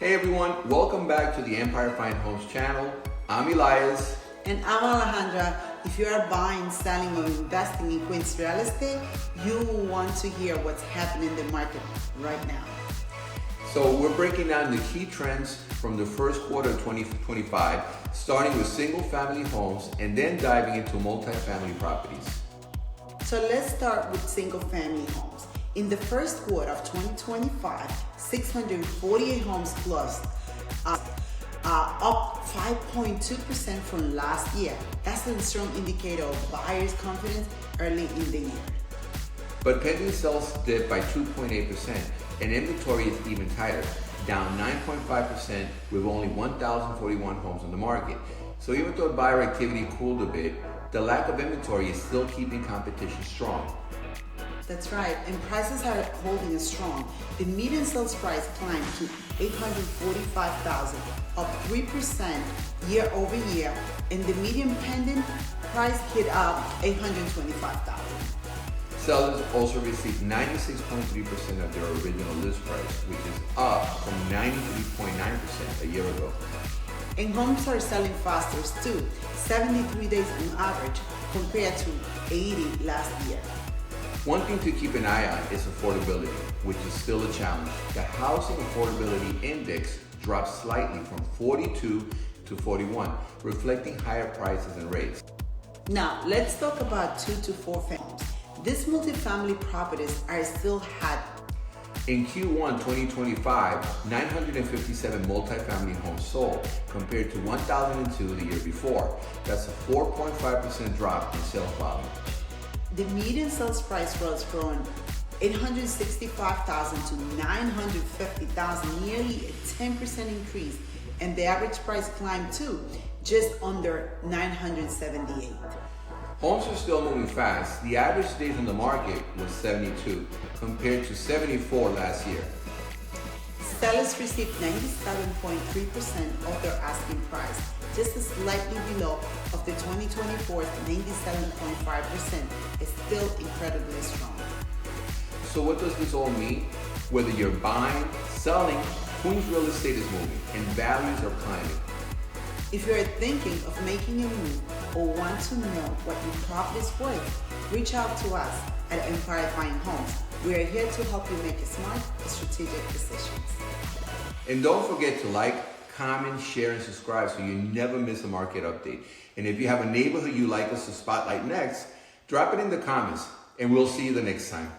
Hey everyone, welcome back to the Empire Fine Homes channel. I'm Elias. And I'm Alejandra. If you are buying, selling, or investing in Queens real estate, you will want to hear what's happening in the market right now. So we're breaking down the key trends from the first quarter of 2025, starting with single family homes and then diving into multifamily properties. So let's start with single family homes. In the first quarter of 2025, 648 homes closed, up 5.2% from last year. That's a strong indicator of buyers' confidence early in the year. But pending sales dipped by 2.8% and inventory is even tighter, down 9.5% with only 1,041 homes on the market. So even though buyer activity cooled a bit, the lack of inventory is still keeping competition strong. That's right, and prices are holding strong. The median sales price climbed to $845,000, up 3% year over year, and the median pending price hit up $825,000. Sellers also received 96.3% of their original list price, which is up from 93.9% a year ago. And homes are selling faster too, 73 days on average compared to 80 last year. One thing to keep an eye on is affordability, which is still a challenge. The Housing Affordability Index dropped slightly from 42 to 41, reflecting higher prices and rates. Now, let's talk about 2 to 4 homes. These multifamily properties are still hot. In Q1 2025, 957 multifamily homes sold compared to 1,002 the year before. That's a 4.5% drop in sales volume. The median sales price rose from $865,000 to $950,000, nearly a 10% increase, and the average price climbed to just under $978,000. Homes are still moving fast. The average days on the market was 72 compared to 74 last year. Sellers received 97.3% of their asking price, just slightly below of the 2024's 97.5%. Is still incredibly strong. So what does this all mean? Whether you're buying, selling, Queens real estate is moving and values are climbing. If you're thinking of making a move or want to know what your property is worth, reach out to us at Empire Fine Homes. We are here to help you make smart, strategic decisions. And don't forget to like, comment, share, and subscribe so you never miss a market update. And if you have a neighborhood you'd like us to spotlight next, drop it in the comments and we'll see you the next time.